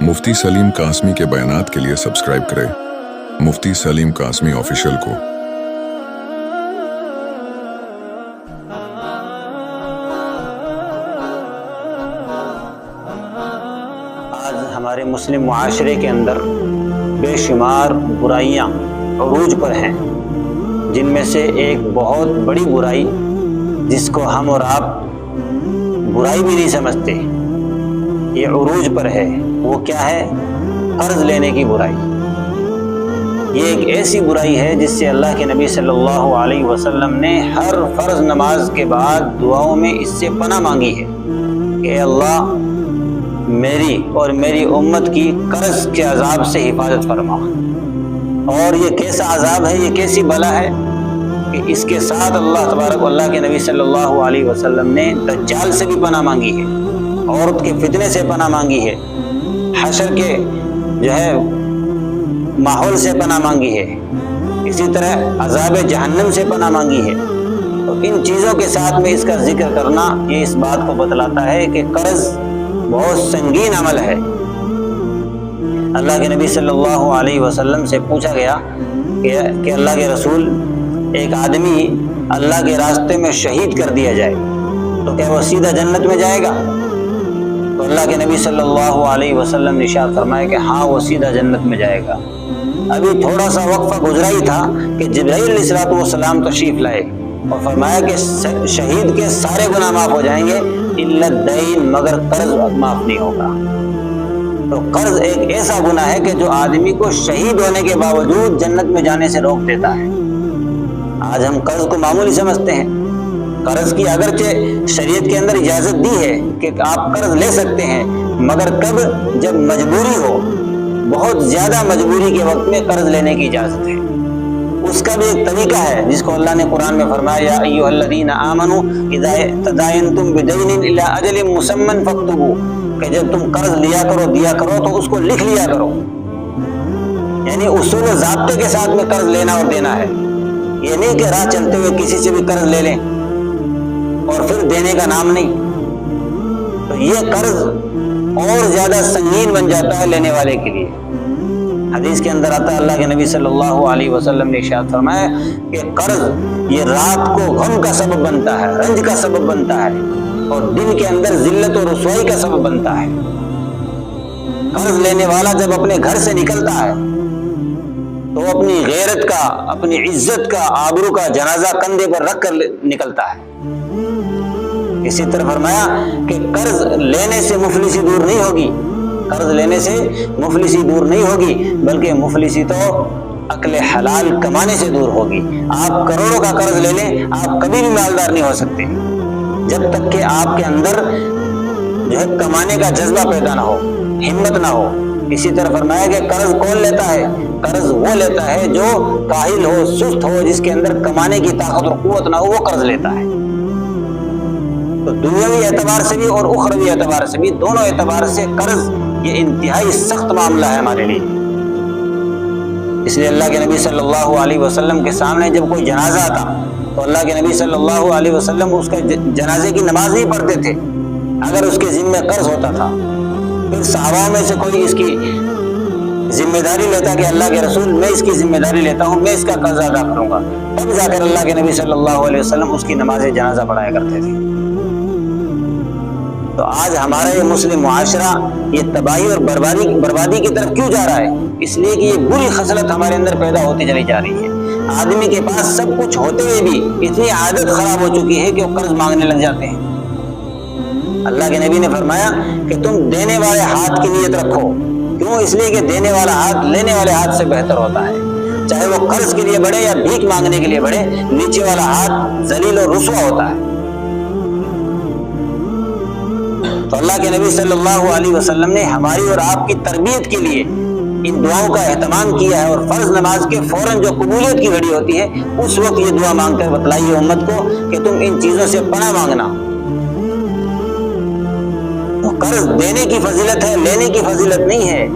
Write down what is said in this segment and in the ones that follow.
مفتی سلیم قاسمی کے بیانات کے لیے سبسکرائب کریں مفتی سلیم قاسمی آفیشیل کو۔ آج ہمارے مسلم معاشرے کے اندر بے شمار برائیاں عروج پر ہیں، جن میں سے ایک بہت بڑی برائی جس کو ہم اور آپ برائی بھی نہیں سمجھتے، یہ عروج پر ہے، وہ کیا ہے؟ قرض لینے کی برائی۔ یہ ایک ایسی برائی ہے جس سے اللہ کے نبی صلی اللہ علیہ وسلم نے ہر فرض نماز کے بعد دعاؤں میں اس سے پناہ مانگی ہے کہ اے اللہ میری اور میری امت کی قرض کے عذاب سے حفاظت فرما۔ اور یہ کیسا عذاب ہے، یہ کیسی بلا ہے کہ اس کے ساتھ اللہ تبارک و اللہ کے نبی صلی اللہ علیہ وسلم نے دجال سے بھی پناہ مانگی ہے، عورت کے فتنے سے پناہ مانگی ہے، حشر کے ماحول سے پناہ مانگی ہے، اسی طرح عذاب جہنم سے پناہ مانگی ہے۔ تو ان چیزوں کے ساتھ میں اس کا ذکر کرنا یہ اس بات کو بتلاتا ہے کہ قرض بہت سنگین عمل ہے۔ اللہ کے نبی صلی اللہ علیہ وسلم سے پوچھا گیا کہ اللہ کے رسول، ایک آدمی اللہ کے راستے میں شہید کر دیا جائے تو کیا وہ سیدھا جنت میں جائے گا؟ تو اللہ کے نبی صلی اللہ علیہ وسلم نے ارشاد فرمایا کہ ہاں، وہ سیدھا جنت میں جائے گا۔ ابھی تھوڑا سا وقفہ گزرا ہی تھا کہ جبرائیل علیہ الصلوۃ والسلام تشریف لائے اور فرمایا کہ شہید کے سارے گناہ معاف ہو جائیں گے الا الدین، مگر قرض معاف نہیں ہوگا۔ تو قرض ایک ایسا گناہ ہے کہ جو آدمی کو شہید ہونے کے باوجود جنت میں جانے سے روک دیتا ہے۔ آج ہم قرض کو معمولی سمجھتے ہیں۔ قرض کی اگرچہ شریعت کے اندر اجازت دی ہے کہ آپ قرض لے سکتے ہیں، مگر کب؟ جب مجبوری ہو، بہت زیادہ مجبوری کے وقت میں قرض لینے کی اجازت ہے۔ اس کا بھی ایک طریقہ ہے جس کو اللہ نے قرآن میں فرمایا یا ایھا الذین آمنوا اذا تداینتم بدین الی اجل مسمى فاکتبوا، کہ جب تم قرض لیا کرو، دیا کرو تو اس کو لکھ لیا کرو۔ یعنی اصول و ضابطے کے ساتھ میں قرض لینا اور دینا ہے، یہ نہیں کہ راہ چلتے ہوئے کسی سے بھی قرض لے لیں اور پھر دینے کا نام نہیں۔ تو یہ قرض اور زیادہ سنگین بن جاتا ہے لینے والے کے لیے۔ حدیث کے اندر آتا ہے، اللہ کے نبی صلی اللہ علیہ وسلم نے ارشاد فرمایا کہ قرض یہ رات کو غم کا سبب بنتا ہے، رنج کا سبب بنتا ہے، اور دن کے اندر ذلت و رسوائی کا سبب بنتا ہے۔ قرض لینے والا جب اپنے گھر سے نکلتا ہے تو اپنی غیرت کا، اپنی عزت کا، آبرو کا جنازہ کندھے پر رکھ کر نکلتا ہے۔ اسی طرح فرمایا کہ قرض لینے سے مفلسی دور نہیں ہوگی، قرض لینے سے مفلسی دور نہیں ہوگی، بلکہ مفلسی تو عقل حلال کمانے سے دور ہوگی۔ آپ کروڑوں کا قرض لے لیں، آپ کبھی بھی مالدار نہیں ہو سکتے جب تک کہ آپ کے اندر کمانے کا جذبہ پیدا نہ ہو، ہمت نہ ہو۔ اسی طرح فرمایا کہ قرض کون لیتا ہے؟ قرض وہ لیتا ہے جو کاہل ہو، سست ہو، جس کے اندر کمانے کی طاقت اور قوت نہ ہو، وہ قرض لیتا ہے۔ تو دنیاوی اعتبار سے بھی اور اخروی اعتبار سے بھی، دونوں اعتبار سے قرض یہ انتہائی سخت معاملہ ہے ہمارے لیے۔ اس لیے اللہ کے نبی صلی اللہ علیہ وسلم کے سامنے جب کوئی جنازہ آتا تو اللہ کے نبی صلی اللہ علیہ وسلم اس کے جنازے کی نماز نہیں پڑھتے تھے اگر اس کے ذمہ قرض ہوتا تھا۔ پھر صحابہ میں سے کوئی اس کی ذمہ داری لیتا کہ اللہ کے رسول میں اس کی ذمہ داری لیتا ہوں، میں اس کا قرض ادا کروں گا، تب جا کر اللہ کے نبی صلی اللہ علیہ وسلم اس کی نماز جنازہ پڑھایا کرتے تھے۔ تو آج ہمارا یہ مسلم معاشرہ یہ تباہی اور بربادی کی طرف کیوں جا رہا ہے؟ اس لیے کہ یہ بری خصلت ہمارے اندر پیدا ہوتی چلی جا رہی ہے۔ آدمی کے پاس سب کچھ ہوتے ہوئے بھی اتنی عادت خراب ہو چکی ہے کہ وہ قرض مانگنے لگ جاتے ہیں۔ اللہ کے نبی نے فرمایا کہ تم دینے والے ہاتھ کی نیت رکھو۔ کیوں؟ اس لیے کہ دینے والا ہاتھ لینے والے ہاتھ سے بہتر ہوتا ہے، چاہے وہ قرض کے لیے بڑھے یا بھیک مانگنے کے لیے بڑھے، نیچے والا ہاتھ ذلیل اور رسوا ہوتا ہے۔ تو اللہ کے نبی صلی اللہ علیہ وسلم نے ہماری اور آپ کی تربیت کے لیے ان دعاؤں کا اہتمام کیا ہے، اور فرض نماز کے فوراً جو قبولیت کی گھڑی ہوتی ہے اس وقت یہ دعا مانگ کر بتلائی ہے امت کو کہ تم ان چیزوں سے پناہ مانگنا۔ تو قرض دینے کی فضیلت ہے، لینے کی فضیلت نہیں ہے۔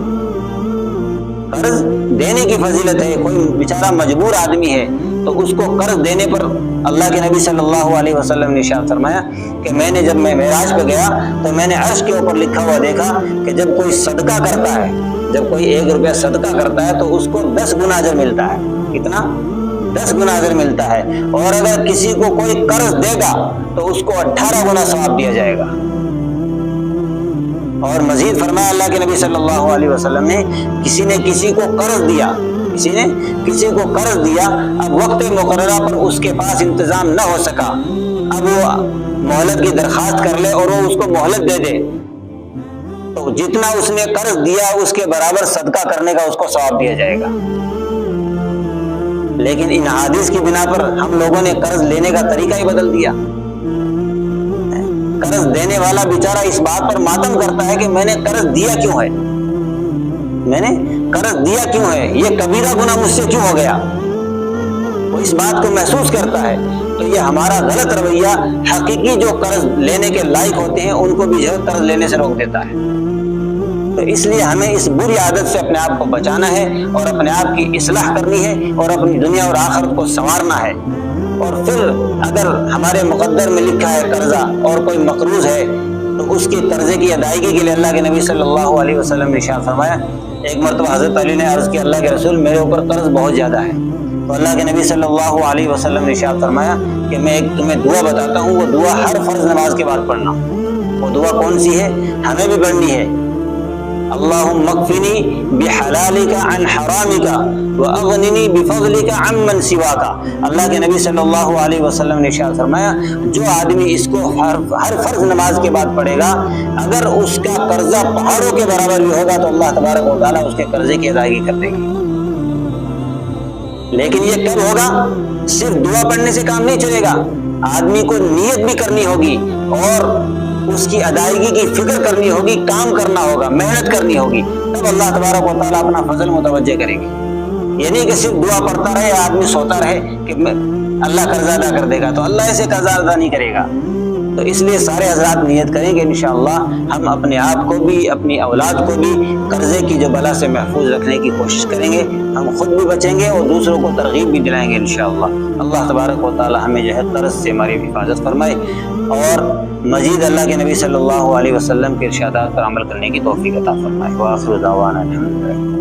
قرض دینے کی فضیلت ہے۔ کوئی بیچارہ مجبور آدمی ہے تو اس کو قرض دینے پر اللہ کے نبی صلی اللہ علیہ وسلم نے ارشاد فرمایا کہ جب میں معراج پہ گیا تو میں نے عرش کے اوپر لکھا ہوا دیکھا کہ جب کوئی صدقہ کرتا ہے، جب کوئی 1 روپیہ صدقہ کرتا ہے تو اس کو 10 گنا اجر ملتا ہے۔ کتنا؟ 10 گنا اجر ملتا ہے، اور اگر کسی کو کوئی قرض دے گا تو اس کو 18 گنا ثواب دیا جائے گا۔ اور مزید فرمایا اللہ کے نبی صلی اللہ علیہ وسلم نے کسی نے کسی کو قرض دیا، اب وقت مقررہ پر اس کے پاس انتظام نہ ہو سکا، اب وہ مہلت کی درخواست کر لے اور وہ اس کو مہلت دے دے، تو جتنا اس نے قرض دیا اس کے برابر صدقہ کرنے کا اس کو ثواب دیا جائے گا۔ لیکن ان حدیث کی بنا پر ہم لوگوں نے قرض لینے کا طریقہ ہی بدل دیا۔ قرض دینے والا بیچارہ اس بات پر ماتم کرتا ہے کہ میں نے قرض دیا کیوں ہے، یہ کبیرہ گناہ مجھ سے کیوں ہو گیا، وہ اس بات کو محسوس کرتا ہے۔ تو یہ ہمارا غلط رویہ حقیقی جو قرض لینے کے لائق ہوتے ہیں ان کو بھی جو قرض لینے سے روک دیتا ہے۔ تو اس لیے ہمیں اس بری عادت سے اپنے آپ کو بچانا ہے اور اپنے آپ کی اصلاح کرنی ہے اور اپنی دنیا اور آخرت کو سنوارنا ہے۔ اور پھر اگر ہمارے مقدر میں لکھا ہے قرضہ اور کوئی مقروض ہے تو اس کی قرضے کی ادائیگی کے لیے اللہ کے نبی صلی اللہ علیہ وسلم نے ارشاد فرمایا، ایک مرتبہ حضرت علی نے عرض کیا، اللہ کے رسول میرے اوپر قرض بہت زیادہ ہے، تو اللہ کے نبی صلی اللہ علیہ وسلم نے ارشاد فرمایا کہ میں ایک تمہیں دعا بتاتا ہوں، وہ دعا ہر فرض نماز کے بعد پڑھنا۔ وہ دعا کون سی ہے؟ ہمیں بھی پڑھنی ہے، اللہم اکفنی بحلالک عن حرامک واغننی بفضلک عمن سواک۔ اللہ کے نبی صلی اللہ علیہ وسلم نے ارشاد فرمایا، جو آدمی اس کو ہر فرض نماز کے بعد پڑھے گا، اگر اس کا قرضہ پہاڑوں کے برابر بھی ہوگا تو اللہ تبارک و تعالیٰ اس کے قرضے کی ادائیگی کر دے گی۔ لیکن یہ کب ہوگا؟ صرف دعا پڑھنے سے کام نہیں چلے گا، آدمی کو نیت بھی کرنی ہوگی اور اس کی ادائیگی کی فکر کرنی ہوگی، کام کرنا ہوگا، محنت کرنی ہوگی، تب اللہ تبارک و تعالیٰ اپنا فضل متوجہ کرے گی۔ یہ نہیں کہ صرف دعا پڑھتا رہے، آدمی سوتا رہے کہ اللہ قرضہ ادا کر دے گا، تو اللہ ایسے قرضہ ادا نہیں کرے گا۔ تو اس لیے سارے حضرات نیت کریں کہ انشاءاللہ ہم اپنے آپ کو بھی، اپنی اولاد کو بھی قرضے کی جو بلا سے محفوظ رکھنے کی کوشش کریں گے، ہم خود بھی بچیں گے اور دوسروں کو ترغیب بھی دلائیں گے انشاءاللہ۔ اللہ تبارک و تعالی ہمیں جو ہے قرض سے ہماری حفاظت فرمائے اور مزید اللہ کے نبی صلی اللہ علیہ وسلم کے ارشادات پر عمل کرنے کی توفیق عطا فرمائے۔ وآخر دعوانا الحمدللہ۔